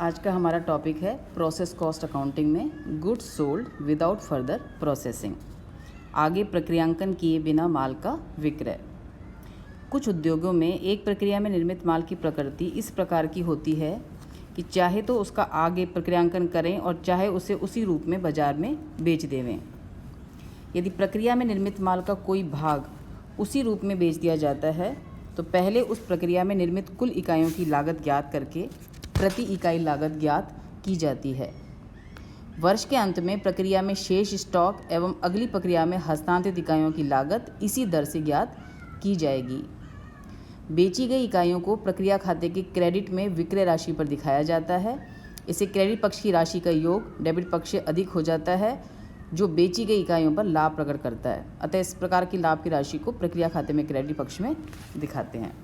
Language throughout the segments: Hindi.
आज का हमारा टॉपिक है प्रोसेस कॉस्ट अकाउंटिंग में goods sold without further processing, आगे प्रक्रियांकन किए बिना माल का विक्रय। कुछ उद्योगों में एक प्रक्रिया में निर्मित माल की प्रकृति इस प्रकार की होती है कि चाहे तो उसका आगे प्रक्रियांकन करें और चाहे उसे उसी रूप में बाजार में बेच देवें। यदि प्रक्रिया में निर्मित माल का कोई भाग उसी रूप में बेच दिया जाता है तो पहले उस प्रक्रिया में निर्मित कुल इकाइयों की लागत ज्ञात करके प्रति इकाई लागत ज्ञात की जाती है। वर्ष के अंत में प्रक्रिया में शेष स्टॉक एवं अगली प्रक्रिया में हस्तांतरित इकाइयों की लागत इसी दर से ज्ञात की जाएगी। बेची गई इकाइयों को प्रक्रिया खाते के क्रेडिट में विक्रय राशि पर दिखाया जाता है। इससे क्रेडिट पक्ष की राशि का योग डेबिट पक्ष से अधिक हो जाता है, जो बेची गई इकाइयों पर लाभ प्रकट करता है। अतः इस प्रकार की लाभ की राशि को प्रक्रिया खाते में क्रेडिट पक्ष में दिखाते हैं।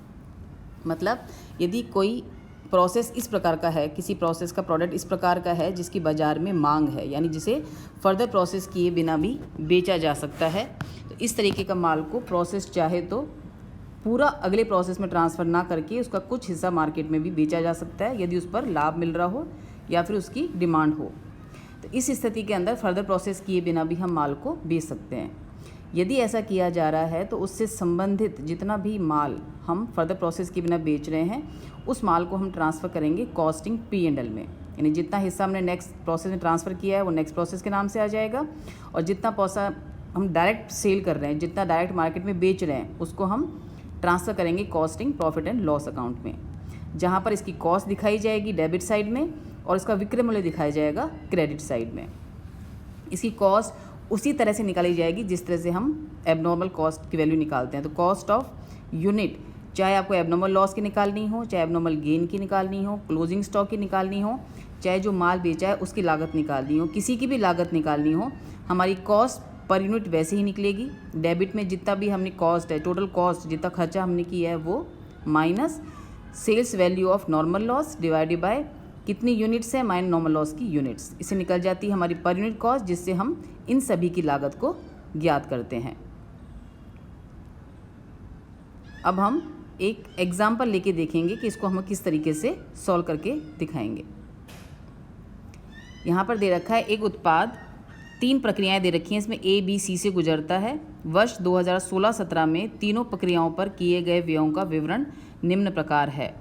मतलब यदि कोई प्रोसेस इस प्रकार का है, किसी प्रोसेस का प्रोडक्ट इस प्रकार का है जिसकी बाज़ार में मांग है, यानी जिसे फर्दर प्रोसेस किए बिना भी बेचा जा सकता है, तो इस तरीके का माल को प्रोसेस चाहे तो पूरा अगले प्रोसेस में ट्रांसफ़र ना करके उसका कुछ हिस्सा मार्केट में भी बेचा जा सकता है, यदि उस पर लाभ मिल रहा हो या फिर उसकी डिमांड हो। तो इस स्थिति के अंदर फर्दर प्रोसेस किए बिना भी हम माल को बेच सकते हैं। यदि ऐसा किया जा रहा है तो उससे संबंधित जितना भी माल हम फर्दर प्रोसेस के बिना बेच रहे हैं उस माल को हम ट्रांसफ़र करेंगे कॉस्टिंग P&L में, यानी जितना हिस्सा हमने नेक्स्ट प्रोसेस में ट्रांसफ़र किया है वो नेक्स्ट प्रोसेस के नाम से आ जाएगा, और जितना पैसा हम डायरेक्ट सेल कर रहे हैं, जितना डायरेक्ट मार्केट में बेच रहे हैं, उसको हम ट्रांसफ़र करेंगे costing profit and loss account में, जहाँ पर इसकी कॉस्ट दिखाई जाएगी डेबिट साइड में और इसका विक्रय मूल्य दिखाया जाएगा क्रेडिट साइड में। इसकी कॉस्ट उसी तरह से निकाली जाएगी जिस तरह से हम एबनॉर्मल कॉस्ट की वैल्यू निकालते हैं। तो कॉस्ट ऑफ यूनिट, चाहे आपको एबनॉर्मल लॉस की निकालनी हो, चाहे एबनॉर्मल गेन की निकालनी हो, क्लोजिंग स्टॉक की निकालनी हो, चाहे जो माल बेचा है उसकी लागत निकालनी हो, किसी की भी लागत निकालनी हो, हमारी कॉस्ट पर यूनिट वैसे ही निकलेगी। डेबिट में जितना भी हमने कॉस्ट है, टोटल कॉस्ट जितना खर्चा हमने किया है वो minus sales value of normal loss divided by कितनी यूनिट्स है माइनस नॉर्मल लॉस की यूनिट्स, इससे निकल जाती है हमारी पर यूनिट कॉस्ट, जिससे हम इन सभी की लागत को ज्ञात करते हैं। अब हम एक एग्जाम्पल लेके देखेंगे कि इसको हम किस तरीके से सॉल्व करके दिखाएंगे। यहाँ पर दे रखा है एक उत्पाद, 3 प्रक्रियाएं दे रखी हैं, इसमें A, B, C से गुजरता है। वर्ष 2016-17 में तीनों प्रक्रियाओं पर किए गए व्ययों का विवरण निम्न प्रकार है।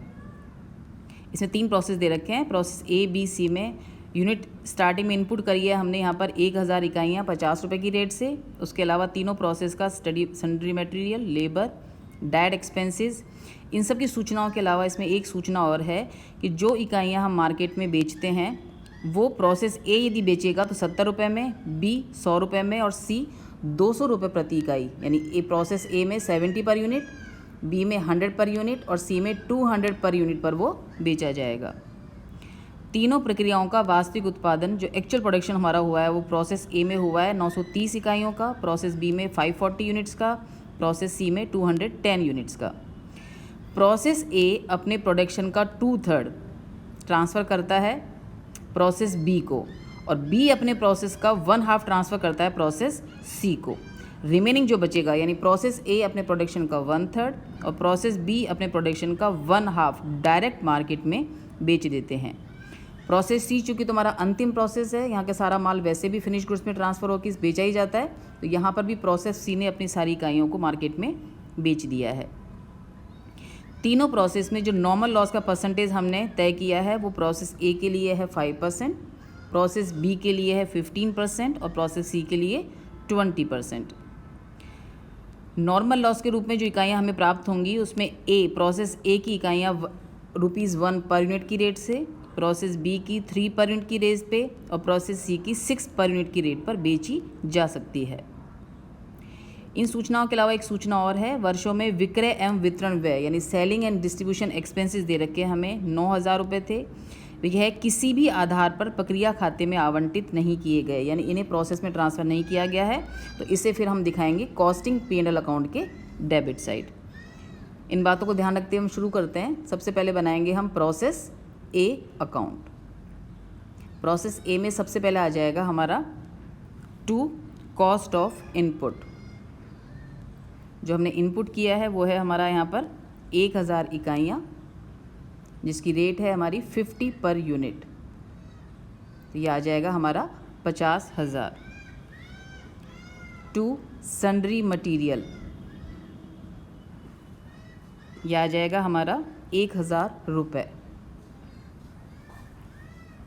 इसमें 3 प्रोसेस दे रखे हैं। प्रोसेस A, B, C में यूनिट स्टार्टिंग में इनपुट करी है हमने यहाँ पर 1000 इकाइयाँ 50 रुपये की रेट से। उसके अलावा तीनों प्रोसेस का sundry material, labour, direct expenses, इन सब की सूचनाओं के अलावा इसमें एक सूचना और है कि जो इकाइयाँ हम मार्केट में बेचते हैं वो प्रोसेस A यदि बेचेगा तो 70 रुपये में, B 100 रुपये में और C 200 रुपये प्रति इकाई, यानी प्रोसेस A में 70 पर यूनिट, B में 100 पर यूनिट और C में 200 पर यूनिट पर वो बेचा जाएगा। तीनों प्रक्रियाओं का वास्तविक उत्पादन जो एक्चुअल प्रोडक्शन हमारा हुआ है वो प्रोसेस A में हुआ है 930 इकाइयों का, प्रोसेस B में 540 यूनिट्स का, प्रोसेस C में 210 यूनिट्स का। प्रोसेस A अपने प्रोडक्शन का 2/3 ट्रांसफ़र करता है प्रोसेस B को और B अपने प्रोसेस का 1/2 ट्रांसफ़र करता है प्रोसेस C को। रिमेनिंग जो बचेगा, यानी प्रोसेस A अपने प्रोडक्शन का 1/3 और प्रोसेस B अपने प्रोडक्शन का 1/2 डायरेक्ट मार्केट में बेच देते हैं। प्रोसेस C चूँकि तुम्हारा अंतिम प्रोसेस है, यहाँ के सारा माल वैसे भी फिनिश गुड्स में ट्रांसफ़र होकर बेचा ही जाता है, तो यहाँ पर भी प्रोसेस C ने अपनी सारी इकाइयों को मार्केट में बेच दिया है। तीनों प्रोसेस में जो नॉर्मल लॉस का परसेंटेज हमने तय किया है वो प्रोसेस A के लिए है 5%, प्रोसेस B के लिए है 15% और प्रोसेस C के लिए 20%। नॉर्मल लॉस के रूप में जो इकाइयाँ हमें प्राप्त होंगी उसमें प्रोसेस A की इकाइयाँ ₹1 पर यूनिट की रेट से, प्रोसेस B की 3 पर यूनिट की रेट पे और प्रोसेस C की 6 पर यूनिट की रेट पर बेची जा सकती है। इन सूचनाओं के अलावा एक सूचना और है, वर्षों में विक्रय एवं वितरण व्यय यानी सेलिंग एंड डिस्ट्रीब्यूशन एक्सपेंसेस दे रखे हमें 9000 रुपये थे। यह किसी भी आधार पर प्रक्रिया खाते में आवंटित नहीं किए गए, यानी इन्हें प्रोसेस में ट्रांसफ़र नहीं किया गया है, तो इसे फिर हम दिखाएंगे कॉस्टिंग P&L अकाउंट के डेबिट साइड। इन बातों को ध्यान रखते हुए हम शुरू करते हैं। सबसे पहले बनाएंगे हम process A account. Process A में सबसे पहले आ जाएगा हमारा टू कॉस्ट ऑफ इनपुट। जो हमने इनपुट किया है वो है हमारा यहाँ पर 1000 इकाइयाँ, जिसकी रेट है हमारी 50 पर यूनिट, तो ये आ जाएगा हमारा 50,000। टू सन्ड्री मटीरियल, यह आ जाएगा हमारा 1,000 रुपये।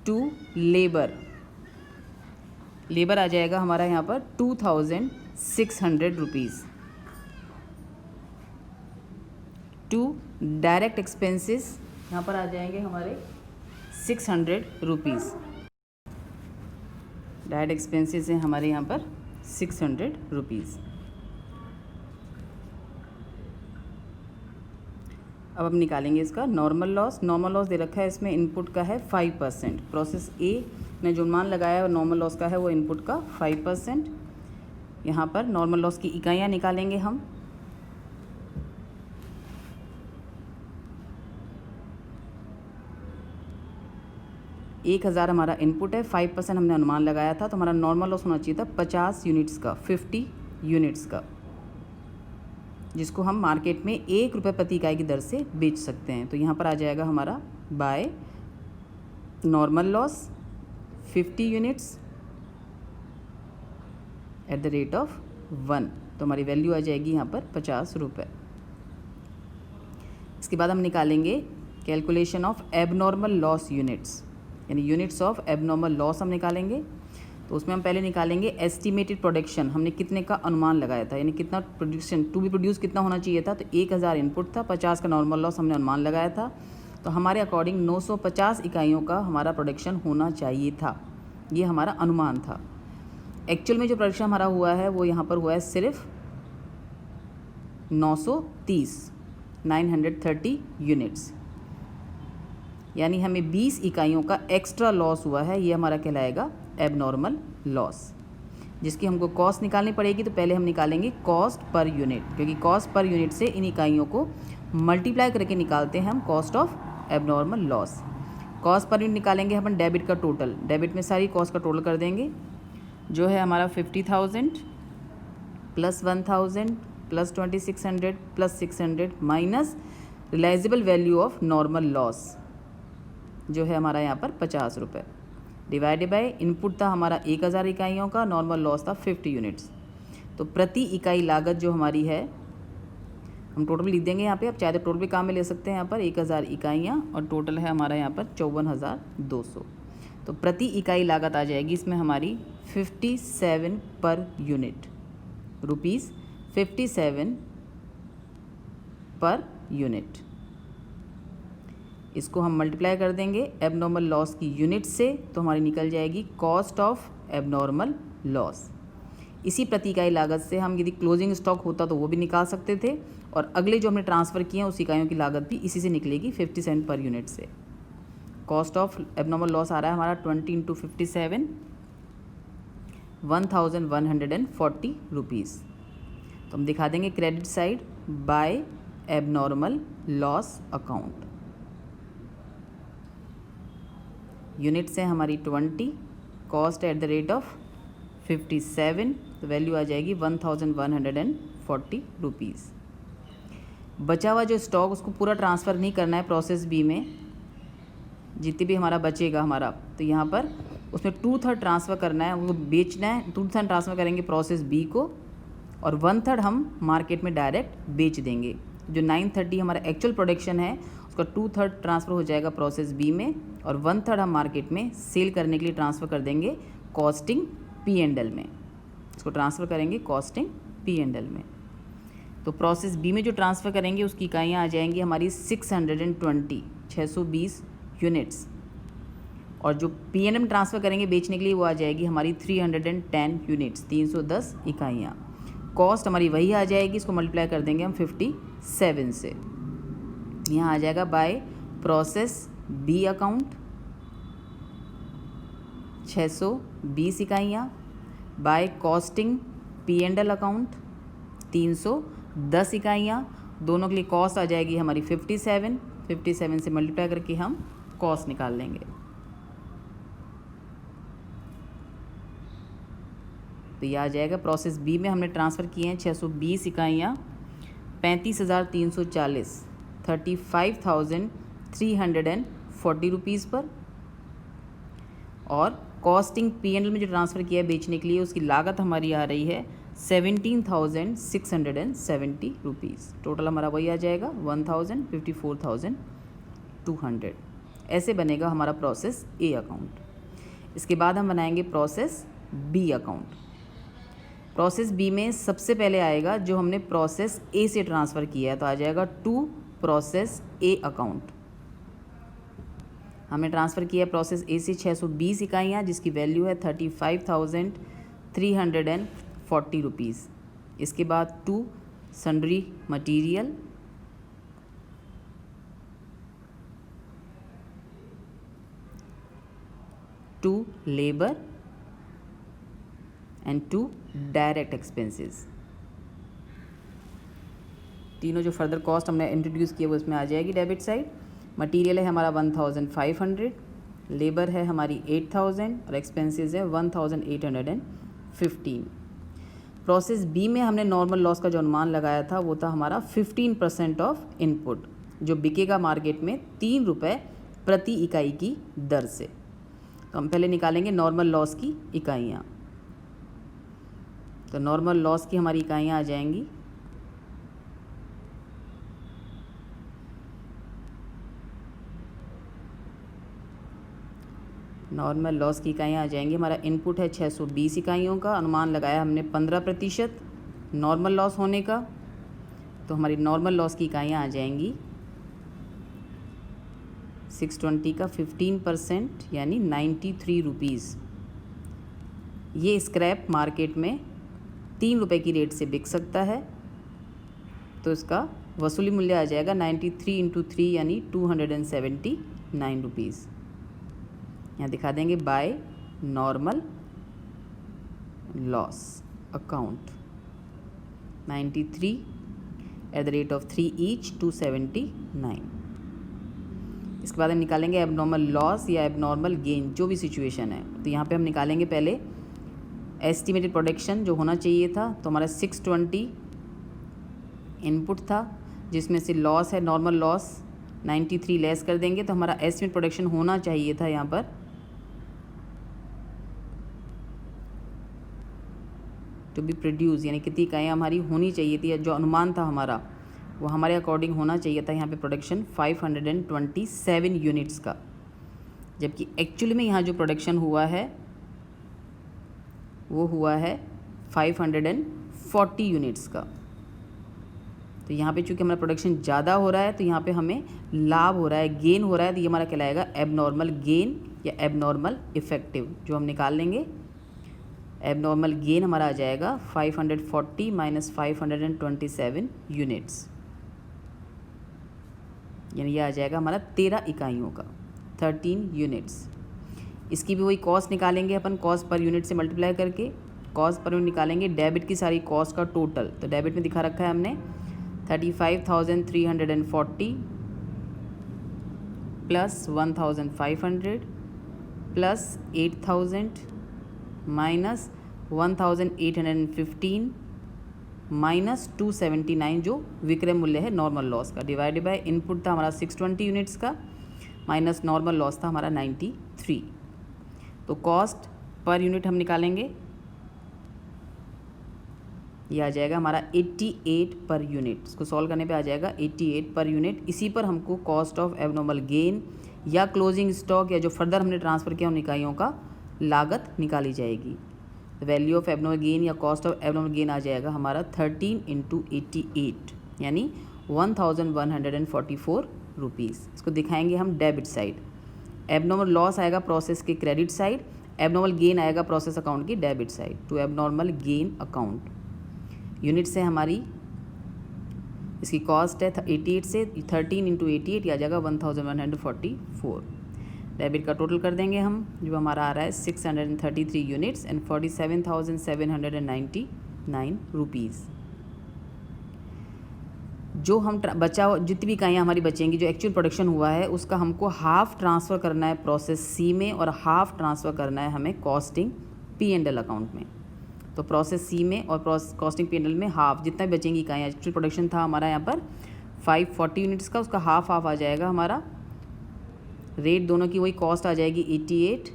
टू लेबर, लेबर आ जाएगा हमारा यहाँ पर 2,600 रुपीज़। टू डायरेक्ट एक्सपेंसेस, यहाँ पर आ जाएंगे हमारे 600 रुपीज़। डायरेक्ट एक्सपेंसेस हैं हमारे यहाँ पर 600 रुपीज़। अब हम निकालेंगे इसका नॉर्मल लॉस। नॉर्मल लॉस दे रखा है इसमें, इनपुट का है 5%। प्रोसेस ए ने जो मान लगाया है नॉर्मल लॉस का है वो इनपुट का 5%। यहाँ पर नॉर्मल लॉस की इकाइयाँ निकालेंगे हम। एक 1,000 हमारा इनपुट है, 5% हमने अनुमान लगाया था, तो हमारा नॉर्मल लॉस होना चाहिए था 50 यूनिट्स का, 50 यूनिट्स का, जिसको हम मार्केट में 1 रुपये प्रति इकाई की दर से बेच सकते हैं। तो यहाँ पर आ जाएगा हमारा by normal loss 50 units at the rate of 1, तो हमारी वैल्यू आ जाएगी यहाँ पर 50 रुपये। इसके बाद हम निकालेंगे calculation of abnormal loss units, यानी यूनिट्स ऑफ एबनॉर्मल लॉस हम निकालेंगे। तो उसमें हम पहले निकालेंगे एस्टिमेटेड प्रोडक्शन, हमने कितने का अनुमान लगाया था, यानी कितना प्रोडक्शन टू बी प्रोड्यूस कितना होना चाहिए था। तो 1,000 इनपुट था, 50 का नॉर्मल लॉस हमने अनुमान लगाया था, तो हमारे अकॉर्डिंग 950 इकाइयों का हमारा प्रोडक्शन होना चाहिए था, ये हमारा अनुमान था। एक्चुअल में जो प्रोडक्शन हमारा हुआ है वो यहाँ पर हुआ है सिर्फ 930 यूनिट्स, यानी हमें 20 इकाइयों का एक्स्ट्रा लॉस हुआ है, ये हमारा कहलाएगा एबनॉर्मल लॉस, जिसकी हमको कॉस्ट निकालनी पड़ेगी। तो पहले हम निकालेंगे कॉस्ट पर यूनिट, क्योंकि कॉस्ट पर यूनिट से इन इकाइयों को मल्टीप्लाई करके निकालते हैं हम cost of abnormal loss. Cost per unit निकालेंगे अपन डेबिट का टोटल, डेबिट में सारी कॉस्ट का टोटल कर देंगे, जो है हमारा 50,000 plus 1,000 plus 2,600 plus 600 minus realisable value of normal loss, जो है हमारा यहाँ पर 50 रुपये, डिवाइडेड बाय इनपुट था हमारा 1,000 इकाइयों का, नॉर्मल लॉस था 50 यूनिट्स। तो प्रति इकाई लागत जो हमारी है, हम टोटल लिख देंगे यहाँ पे, आप चाहे तो टोटल भी काम में ले सकते हैं यहाँ पर 1,000 इकाइयाँ, और टोटल है हमारा यहाँ पर 54,200। तो प्रति इकाई लागत आ जाएगी इसमें हमारी 57 per unit, rupees 57 per unit. इसको हम मल्टीप्लाई कर देंगे एबनॉर्मल लॉस की यूनिट से, तो हमारी निकल जाएगी कॉस्ट ऑफ एबनॉर्मल लॉस। इसी प्रति इकाई लागत से हम यदि क्लोजिंग स्टॉक होता तो वो भी निकाल सकते थे, और अगले जो हमने ट्रांसफ़र किए हैं उस इकाइयों की लागत भी इसी से निकलेगी 57 पर यूनिट से। कॉस्ट ऑफ एबनॉर्मल लॉस आ रहा है हमारा 20 × 57 1,140 रुपीज़। तो हम दिखा देंगे credit side by abnormal loss account. Units है हमारी 20, cost at the rate of 57, तो वैल्यू आ जाएगी 1,140 रुपीज़। बचा हुआ जो स्टॉक उसको पूरा ट्रांसफ़र नहीं करना है प्रोसेस बी में, जितनी भी हमारा बचेगा हमारा, तो यहाँ पर उसमें 2/3 ट्रांसफ़र करना है, वो बेचना है, 2/3 ट्रांसफ़र करेंगे प्रोसेस बी को, और 1/3 हम मार्केट में डायरेक्ट बेच देंगे। जो 930 हमारा एक्चुअल प्रोडक्शन है उसका 2/3 ट्रांसफ़र हो जाएगा प्रोसेस बी में, और 1/3 हम मार्केट में सेल करने के लिए ट्रांसफ़र कर देंगे कॉस्टिंग P&L में, इसको ट्रांसफ़र करेंगे कॉस्टिंग P&L में। तो प्रोसेस बी में जो ट्रांसफ़र करेंगे उसकी इकाइयाँ आ जाएंगी हमारी 620 यूनिट्स, और जो P&L में ट्रांसफ़र करेंगे बेचने के लिए वो आ जाएगी हमारी 310 यूनिट्स, 310 इकाइयाँ। कॉस्ट हमारी वही आ जाएगी, इसको मल्टीप्लाई कर देंगे हम 57 से, यहाँ आ जाएगा बाय प्रोसेस बी अकाउंट 620 इकाइयाँ, बाय कॉस्टिंग P&L अकाउंट 310 इकाइयाँ, दोनों के लिए कॉस्ट आ जाएगी हमारी 57 से मल्टीप्लाई करके हम कॉस्ट निकाल लेंगे। तो यह आ जाएगा प्रोसेस बी में हमने ट्रांसफ़र किए हैं 620 इकाइयाँ, 35,340, ₹340 पर, और कॉस्टिंग P&L में जो ट्रांसफ़र किया है बेचने के लिए उसकी लागत हमारी आ रही है ₹17,670। टोटल हमारा वही आ जाएगा 1,54,200। ऐसे बनेगा हमारा प्रोसेस ए अकाउंट। इसके बाद हम बनाएंगे process B account. Process B में सबसे पहले आएगा जो हमने प्रोसेस ए से ट्रांसफ़र किया है, तो आ जाएगा टू प्रोसेस ए अकाउंट। हमने ट्रांसफ़र किया है प्रोसेस ए से 620 इकाइयाँ, जिसकी वैल्यू है ₹35,340। इसके बाद to sundry material, to labour and to direct expenses. तीनों जो फर्दर कॉस्ट हमने इंट्रोड्यूस किए वो इसमें आ जाएगी डेबिट साइड। मटेरियल है हमारा 1,500, लेबर है हमारी 8,000 और एक्सपेंसेस है 1,815। प्रोसेस बी में हमने नॉर्मल लॉस का जो अनुमान लगाया था वो था हमारा 15% ऑफ इनपुट, जो बिकेगा मार्केट में ₹3 प्रति इकाई की दर से। तो हम पहले निकालेंगे नॉर्मल लॉस की इकाइयाँ। तो नॉर्मल लॉस की हमारी इकाइयाँ आ जाएंगी हमारा इनपुट है 620 इकाइयों का, अनुमान लगाया हमने 15% नॉर्मल लॉस होने का। तो हमारी नॉर्मल लॉस की इकाइयाँ आ जाएंगी 620 का 15% यानी ₹93। ये स्क्रैप मार्केट में ₹3 की रेट से बिक सकता है, तो इसका वसूली मूल्य आ जाएगा 93 × 3 यानी ₹279। यहाँ दिखा देंगे by normal loss account 93 at the rate of 3 each 279। इसके बाद हम निकालेंगे एबनॉर्मल लॉस या एबनॉर्मल गेन, जो भी सिचुएशन है। तो यहाँ पे हम निकालेंगे पहले एस्टिमेटेड प्रोडक्शन जो होना चाहिए था। तो हमारा 620 इनपुट था, जिसमें से लॉस है नॉर्मल लॉस 93 लेस कर देंगे, तो हमारा एस्टिमेट प्रोडक्शन होना चाहिए था यहाँ पर टू बी प्रोड्यूस, यानी कितनी इकाइयाँ हमारी होनी चाहिए थी, जो अनुमान था हमारा वो हमारे अकॉर्डिंग होना चाहिए था यहाँ पे प्रोडक्शन 527 यूनिट्स का, जबकि एक्चुअली में यहाँ जो प्रोडक्शन हुआ है वो हुआ है 540 यूनिट्स का। तो यहाँ पे चूँकि हमारा प्रोडक्शन ज़्यादा हो रहा है तो यहाँ पे हमें लाभ हो रहा है, गेन हो रहा है, तो ये हमारा कहलाएगा एबनॉर्मल गेन या एबनॉर्मल इफेक्टिव, जो हम निकाल लेंगे। एबनॉर्मल गेन हमारा आ जाएगा 540 माइनस 527 यूनिट्स, यानी ये आ जाएगा हमारा 13 इकाइयों का 13 यूनिट्स। इसकी भी वही कॉस्ट निकालेंगे अपन, कॉस्ट पर यूनिट से मल्टीप्लाई करके कॉस्ट पर यूनिट निकालेंगे। डेबिट की सारी कॉस्ट का टोटल, तो डेबिट में दिखा रखा है हमने 35,340 प्लस 1,500 प्लस 8,000 माइनस 1,815 माइनस 279 जो विक्रय मूल्य है नॉर्मल लॉस का, डिवाइडेड बाय इनपुट था हमारा 620 यूनिट्स का माइनस नॉर्मल लॉस था हमारा 93। तो कॉस्ट पर यूनिट हम निकालेंगे, ये आ जाएगा हमारा 88 पर यूनिट। इसको सॉल्व करने पे आ जाएगा 88 पर यूनिट। इसी पर हमको कॉस्ट ऑफ एबनॉर्मल गेन या क्लोजिंग स्टॉक या जो फर्दर हमने ट्रांसफ़र किया उन इकाइयों का लागत निकाली जाएगी। वैल्यू ऑफ एबनॉर्मल गेन या कॉस्ट ऑफ एबनॉर्मल गेन आ जाएगा हमारा 13 × 88 यानी 1,144 रुपीज़। इसको दिखाएंगे हम डेबिट साइड। एबनॉर्मल लॉस आएगा प्रोसेस के क्रेडिट साइड, एबनॉर्मल गेन आएगा प्रोसेस अकाउंट की debit side. To abnormal gain account units है हमारी, इसकी कॉस्ट है 88 से 13 × 88 या आ जाएगा 1,144। डेबिट का टोटल कर देंगे हम, जो हमारा आ रहा है 633 यूनिट्स एंड 47,799 रुपीज़। जो हम जितनी भी इकाइयाँ हमारी बचेंगी, जो एक्चुअल प्रोडक्शन हुआ है उसका हमको हाफ ट्रांसफ़र करना है प्रोसेस सी में और हाफ ट्रांसफ़र करना है हमें कॉस्टिंग P&L अकाउंट में। तो प्रोसेस सी में और कॉस्टिंग P&L में हाफ, जितना भी बचेंगी इकाइयाँ, एक्चुअल प्रोडक्शन था हमारा यहाँ पर 540 यूनिट्स का, उसका हाफ आ जाएगा हमारा रेट दोनों की वही, कॉस्ट आ जाएगी 88,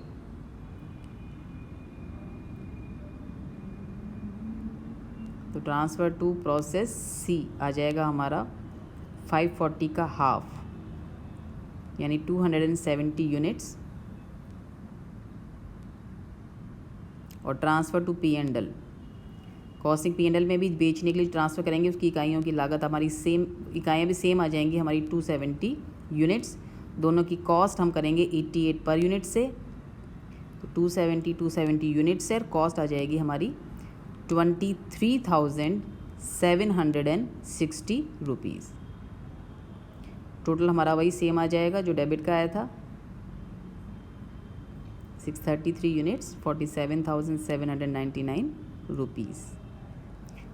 तो ट्रांसफ़र टू प्रोसेस सी आ जाएगा हमारा 540 का हाफ, यानी 270 यूनिट्स। और transfer to P and L, costing P and L में भी बेचने के लिए ट्रांसफ़र करेंगे, उसकी इकाइयों की लागत हमारी सेम, इकाइयाँ भी सेम आ जाएंगी हमारी 270 यूनिट्स। दोनों की कॉस्ट हम करेंगे 88 पर यूनिट से, तो 270 यूनिट से, और कॉस्ट आ जाएगी हमारी 23,760 रुपीज़। टोटल हमारा वही सेम आ जाएगा जो डेबिट का आया था, 633 यूनिट्स 47,799 रुपीज़।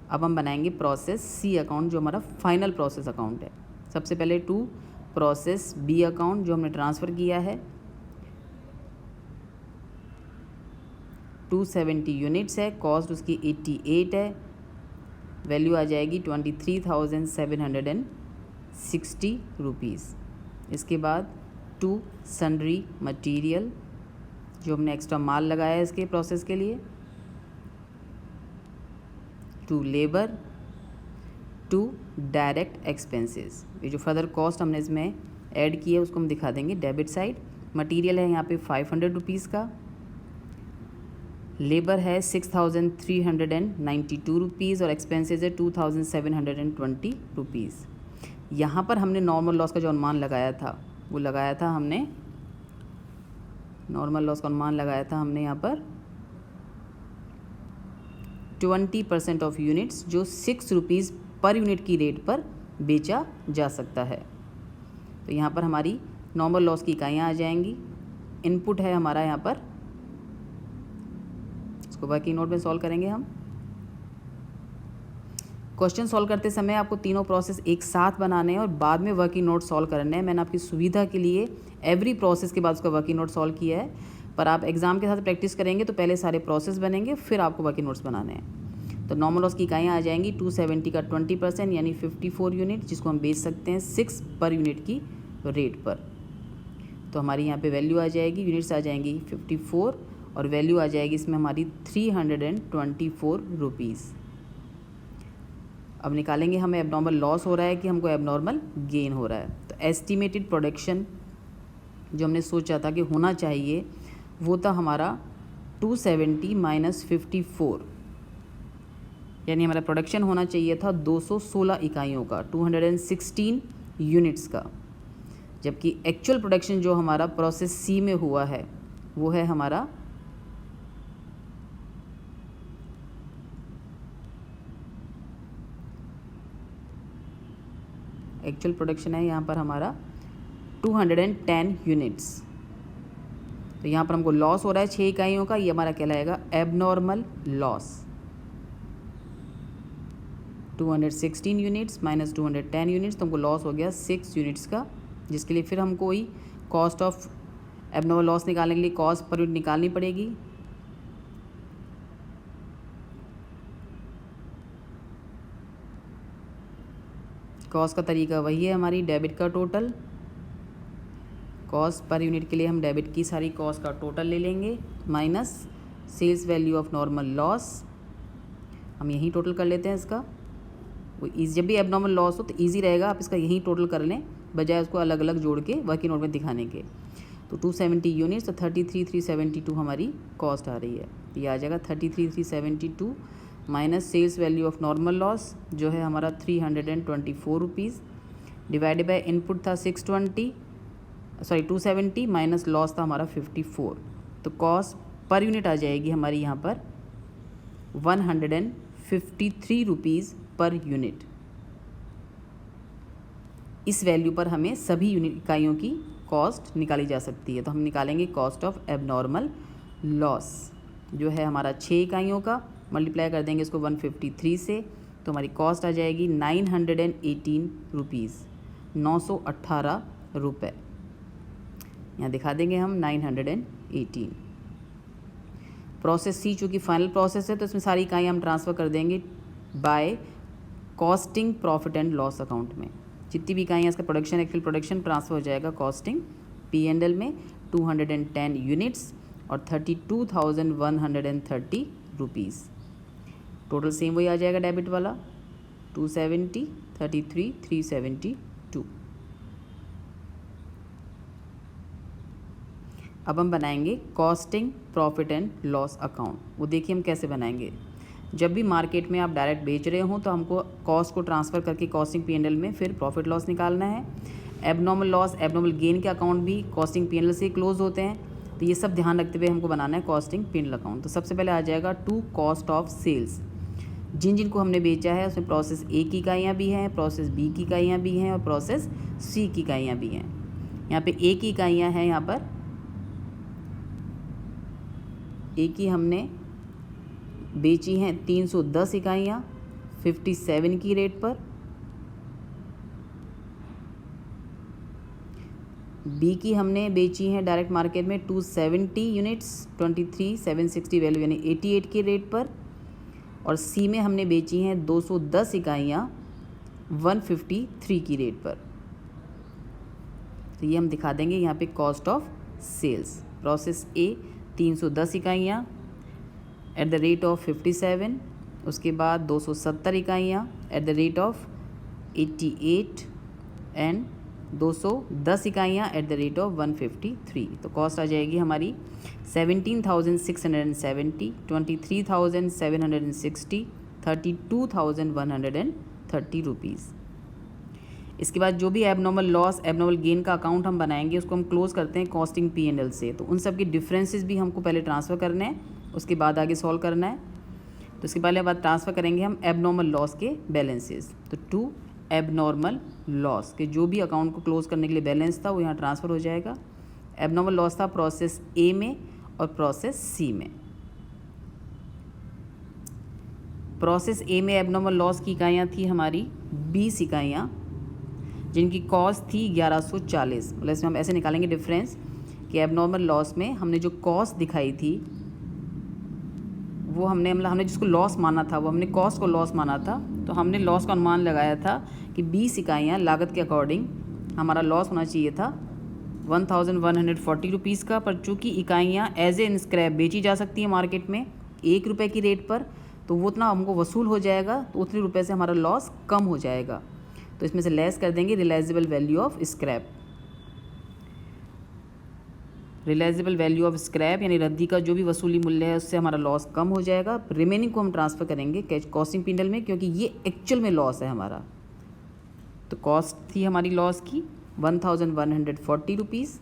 अब हम बनाएंगे प्रोसेस सी अकाउंट, जो हमारा फाइनल प्रोसेस अकाउंट है। सबसे पहले टू प्रोसेस बी अकाउंट जो हमने ट्रांसफ़र किया है, 270 यूनिट्स है, कॉस्ट उसकी 88 है, वैल्यू आ जाएगी 23,760 रुपीज़। इसके बाद टू सन्ड्री मटीरियल, जो हमने एक्स्ट्रा माल लगाया है इसके प्रोसेस के लिए, to labour, to direct expenses. ये जो फर्दर कॉस्ट हमने इसमें ऐड की है उसको हम दिखा देंगे डेबिट साइड। मटीरियल है यहाँ पे 500 रुपीज़ का, लेबर है 6,392 रुपीज़, और एक्सपेंसेस है 2,720 रुपीज़। यहाँ पर हमने नॉर्मल लॉस का जो अनुमान लगाया था वो लगाया था हमने, नॉर्मल लॉस का अनुमान लगाया था हमने यहाँ पर 20% ऑफ यूनिट्स, जो 6 रुपीज़ पर यूनिट की रेट पर बेचा जा सकता है। तो यहाँ पर हमारी नॉर्मल लॉस की इकाइयाँ आ जाएंगी। इनपुट है हमारा यहाँ पर, इसको वर्किंग नोट में सॉल्व करेंगे हम। क्वेश्चन सॉल्व करते समय आपको तीनों प्रोसेस एक साथ बनाने हैं और बाद में वर्किंग नोट सॉल्व करने हैं। मैंने आपकी सुविधा के लिए एवरी प्रोसेस के बाद उसका वर्किंग नोट सॉल्व किया है, पर आप एग्जाम के साथ प्रैक्टिस करेंगे तो पहले सारे प्रोसेस बनेंगे, फिर आपको वर्किंग नोट्स बनाने हैं। तो नॉर्मल लॉस की इकाइयाँ आ जाएंगी 270 का 20% यानी 54 यूनिट, जिसको हम बेच सकते हैं 6 पर यूनिट की रेट पर। तो हमारी यहाँ पे वैल्यू आ जाएगी, यूनिट्स आ जाएंगी 54 और वैल्यू आ जाएगी इसमें हमारी 324 रुपीज़। अब निकालेंगे हमें एबनॉर्मल लॉस हो रहा है कि हमको एबनॉर्मल गेन हो रहा है। तो एस्टिमेटेड प्रोडक्शन जो हमने सोचा था कि होना चाहिए वो था हमारा 270 माइनस 54, यानी हमारा प्रोडक्शन होना चाहिए था 216 इकाइयों का, 216 यूनिट्स का, जबकि एक्चुअल प्रोडक्शन जो हमारा प्रोसेस सी में हुआ है वो है हमारा एक्चुअल प्रोडक्शन है यहाँ पर हमारा 210 यूनिट्स। तो यहाँ पर हमको लॉस हो रहा है 6 इकाइयों का, ये हमारा कहलाएगा abnormal loss. 216 units minus 210 units, तो हमको लॉस हो गया 6 यूनिट्स का, जिसके लिए फिर हमको वही कॉस्ट ऑफ एबनॉर्मल लॉस निकालने के लिए कॉस्ट पर यूनिट निकालनी पड़ेगी। कॉस्ट का तरीका वही है हमारी डेबिट का टोटल, कॉस्ट पर यूनिट के लिए हम डेबिट की सारी कॉस्ट का टोटल ले लेंगे minus sales value of normal loss, हम यही टोटल कर लेते हैं इसका। वो जब भी एबनॉर्मल लॉस हो तो इजी रहेगा, आप इसका यही टोटल कर लें बजाय उसको अलग अलग जोड़ के वर्किंग नोट में दिखाने के। तो 270 यूनिट्स, तो 33,372 हमारी कॉस्ट आ रही है, ये आ जाएगा 33,372 minus sales value of normal loss जो है हमारा 324 रुपीज़, डिवाइडेड बाय इनपुट था 270 माइनस लॉस था हमारा 54, तो कॉस्ट पर यूनिट आ जाएगी हमारी यहाँ पर 153 रुपीज़ पर यूनिट। इस वैल्यू पर हमें सभी यूनिट इकाइयों की कॉस्ट निकाली जा सकती है। तो हम निकालेंगे कॉस्ट ऑफ एबनॉर्मल लॉस जो है हमारा 6 इकाइयों का, मल्टीप्लाई कर देंगे इसको 153 से, तो हमारी कॉस्ट आ जाएगी 918 रुपीज़, 918 रुपये। यहाँ दिखा देंगे हम 918। प्रोसेस सी चूँकि फाइनल प्रोसेस है तो इसमें सारी इकाइयाँ हम ट्रांसफ़र कर देंगे by costing profit and loss account में। जितनी भी इकाइयाँ इसका प्रोडक्शन एक्चुअल प्रोडक्शन ट्रांसफ़र हो जाएगा कॉस्टिंग P&L में 210 यूनिट्स और 32,130 रुपीज़। टोटल सेम वही आ जाएगा डेबिट वाला 270, 33, 372। अब हम बनाएंगे costing profit and loss account. वो देखिए हम कैसे बनाएंगे। जब भी मार्केट में आप डायरेक्ट बेच रहे हो तो हमको कॉस्ट को ट्रांसफ़र करके कॉस्टिंग P&L में फिर प्रॉफिट लॉस निकालना है। एबनॉर्मल लॉस एबनॉर्मल गेन के अकाउंट भी कॉस्टिंग P&L से क्लोज होते हैं, तो ये सब ध्यान रखते हुए हमको बनाना है कॉस्टिंग P&L अकाउंट। तो सबसे पहले आ जाएगा टू कॉस्ट ऑफ सेल्स। जिन को हमने बेचा है उसमें प्रोसेस ए की इकाइयाँ भी हैं, प्रोसेस बी की इकाइयाँ भी हैं और प्रोसेस सी की इकाइयाँ भी हैं। यहाँ पे ए की इकाइयाँ हैं, यहाँ पर ए की हमने बेची हैं 310 इकाइयाँ 57 की रेट पर। बी की हमने बेची हैं डायरेक्ट मार्केट में 270 यूनिट्स 23,760 वैल्यू यानी 88 की रेट पर। और सी में हमने बेची हैं 210 इकाइयाँ 153 की रेट पर। तो ये हम दिखा देंगे यहाँ पे cost of sales. Process A 310 इकाइयाँ एट द रेट ऑफ 57, उसके बाद 270 इकाइयाँ at the rate of 88 and 210 इकाइयाँ एट द रेट ऑफ 153। तो कॉस्ट आ जाएगी हमारी 17,670, 23,760, 32,130 रुपीज़। इसके बाद जो भी एबनॉर्मल लॉस एबनॉर्मल गेन का अकाउंट हम बनाएंगे उसको हम क्लोज करते हैं कॉस्टिंग P&L से। तो उन सब के डिफरेंसेस भी हमको पहले ट्रांसफ़र करने हैं, उसके बाद आगे सॉल्व करना है। तो इसके पहले बाद ट्रांसफ़र करेंगे हम एबनॉर्मल लॉस के बैलेंसेस। तो टू एबनॉर्मल लॉस के जो भी अकाउंट को क्लोज करने के लिए बैलेंस था वो यहाँ ट्रांसफ़र हो जाएगा। एबनॉर्मल लॉस था प्रोसेस ए में और प्रोसेस सी में। प्रोसेस ए में एबनॉर्मल लॉस की इकाइयाँ थी हमारी 20 इकाइयाँ जिनकी कॉस्ट थी 1140। मतलब इसमें हम ऐसे निकालेंगे डिफरेंस कि एबनॉर्मल लॉस में हमने जो कॉस्ट दिखाई थी वो हमने जिसको लॉस माना था वो हमने कॉस्ट को लॉस माना था। तो हमने लॉस का अनुमान लगाया था कि 20 इकाइयाँ लागत के अकॉर्डिंग हमारा लॉस होना चाहिए था 1,140 रुपीज़ का। पर चूँकि इकाइयाँ एज ए स्क्रैप बेची जा सकती हैं मार्केट में 1 रुपये की रेट पर, तो वो उतना हमको वसूल हो जाएगा, तो उतने रुपये से हमारा लॉस कम हो जाएगा। तो इसमें से लेस कर देंगे realisable value of scrap. Realisable value of scrap यानी रद्दी का जो भी वसूली मूल्य है उससे हमारा लॉस कम हो जाएगा। रिमेनिंग को हम ट्रांसफ़र करेंगे कॉस्टिंग P&L में, क्योंकि ये एक्चुअल में लॉस है हमारा। तो कॉस्ट थी हमारी लॉस की 1,140 रुपीज़।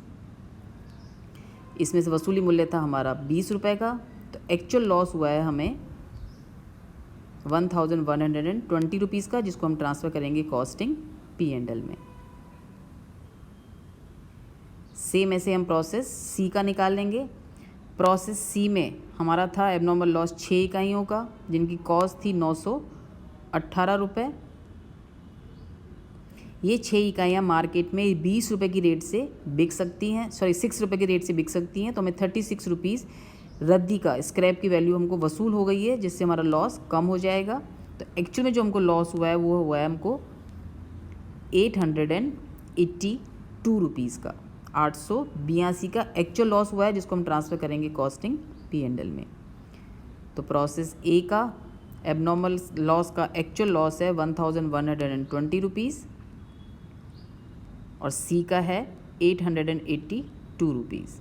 इसमें से वसूली मूल्य था हमारा 20 रुपये का, तो एक्चुअल लॉस हुआ है हमें 1,120 रुपीज़ का, जिसको हम ट्रांसफ़र करेंगे कॉस्टिंग P&L में। सेम ऐसे हम प्रोसेस सी का निकाल लेंगे। प्रोसेस सी में हमारा था एबनॉर्मल लॉस 6 इकाइयों का जिनकी कॉस्ट थी 918 रुपये। ये 6 इकाइयाँ मार्केट में 20 रुपये की रेट से बिक सकती हैं, 6 रुपये की रेट से बिक सकती हैं। तो हमें 36 रुपीज़ रद्दी का स्क्रैप की वैल्यू हमको वसूल हो गई है, जिससे हमारा लॉस कम हो जाएगा। तो एक्चुअल में जो हमको लॉस हुआ है वो हुआ है हमको 882 रुपीज़ का। 882 का एक्चुअल लॉस हुआ है, जिसको हम ट्रांसफ़र करेंगे कॉस्टिंग P&L में। तो प्रोसेस ए का एबनॉर्मल लॉस का एक्चुअल लॉस है 1,120 रुपीज़ और सी का है 882 रुपीज़।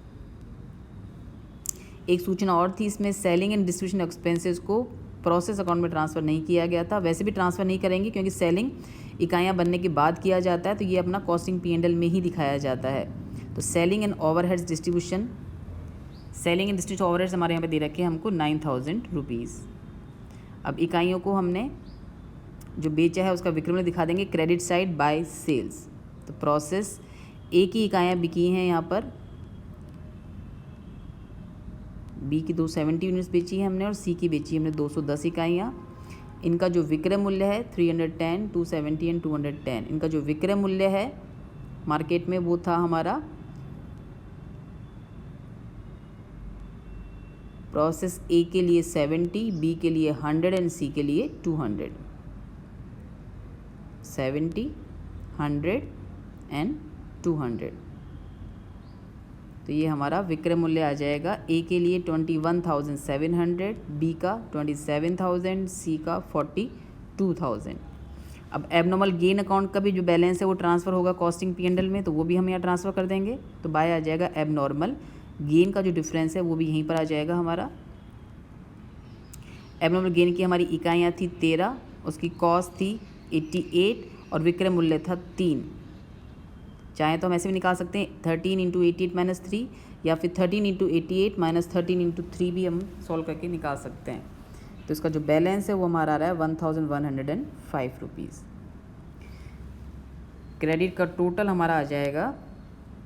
एक सूचना और थी इसमें, सेलिंग एंड डिस्ट्रीब्यूशन एक्सपेंसेस को प्रोसेस अकाउंट में ट्रांसफ़र नहीं किया गया था। वैसे भी ट्रांसफ़र नहीं करेंगे क्योंकि सेलिंग इकाइयाँ बनने के बाद किया जाता है, तो ये अपना कॉस्टिंग P&L में ही दिखाया जाता है। तो selling and overheads distribution, selling and distribution overheads हमारे यहाँ पे दे रखे हैं हमको 9,000 रुपीज़। अब इकाइयों को हमने जो बेचा है उसका विक्रम दिखा देंगे क्रेडिट साइड बाय सेल्स। तो प्रोसेस ए की इकाइयाँ बिकी हैं यहाँ पर, बी की 270 यूनिट्स बेची है हमने और सी की बेची हमने 210 इकाइयाँ। इनका जो विक्रय मूल्य है 310, 270 एंड 210, इनका जो विक्रय मूल्य है मार्केट में वो था हमारा प्रोसेस ए के लिए 70, बी के लिए 100 एंड सी के लिए 200। 70, 100 एंड 200। तो ये हमारा विक्रय मूल्य आ जाएगा ए के लिए 21,700, बी का 27,000, सी का 42,000। अब एबनॉर्मल गेन अकाउंट का भी जो बैलेंस है वो ट्रांसफ़र होगा कॉस्टिंग P&L में, तो वो भी हम यहाँ ट्रांसफ़र कर देंगे। तो बाय आ जाएगा एबनॉर्मल गेन का जो डिफरेंस है वो भी यहीं पर आ जाएगा हमारा। एबनॉर्मल गेन की हमारी इकाइयाँ थी 13, उसकी कॉस्ट थी 88 और विक्रय मूल्य था 3। चाहे तो हम ऐसे भी निकाल सकते हैं 13 इंटू 88 - 3, या फिर 13 इंटू 88 - 13 इंटू 3 भी हम सॉल्व करके निकाल सकते हैं। तो इसका जो बैलेंस है वो हमारा आ रहा है 1105 रुपीज़। क्रेडिट का टोटल हमारा आ जाएगा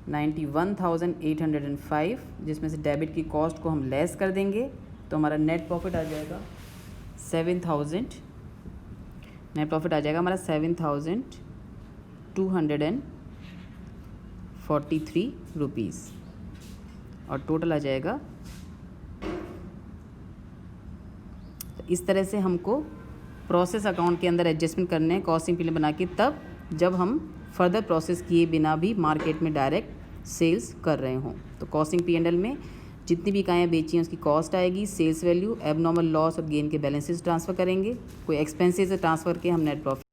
91,805, जिसमें से डेबिट की कॉस्ट को हम लेस कर देंगे तो हमारा नेट प्रॉफिट आ जाएगा 7,000। नेट प्रॉफिट आ जाएगा हमारा 7,243 रुपीज़ और टोटल आ जाएगा। तो इस तरह से हमको प्रोसेस अकाउंट के अंदर एडजस्टमेंट करने हैं कॉस्टिंग P&L बना के, तब जब हम फर्दर प्रोसेस किए बिना भी मार्केट में डायरेक्ट सेल्स कर रहे हों। तो कॉस्टिंग P&L में जितनी भी इकाइयाँ बेची हैं उसकी कॉस्ट आएगी, सेल्स वैल्यू, एबनॉर्मल लॉस और गेन के बैलेंसेस ट्रांसफ़र करेंगे, कोई एक्सपेंसेस ट्रांसफ़र के हम नेट प्रॉफिट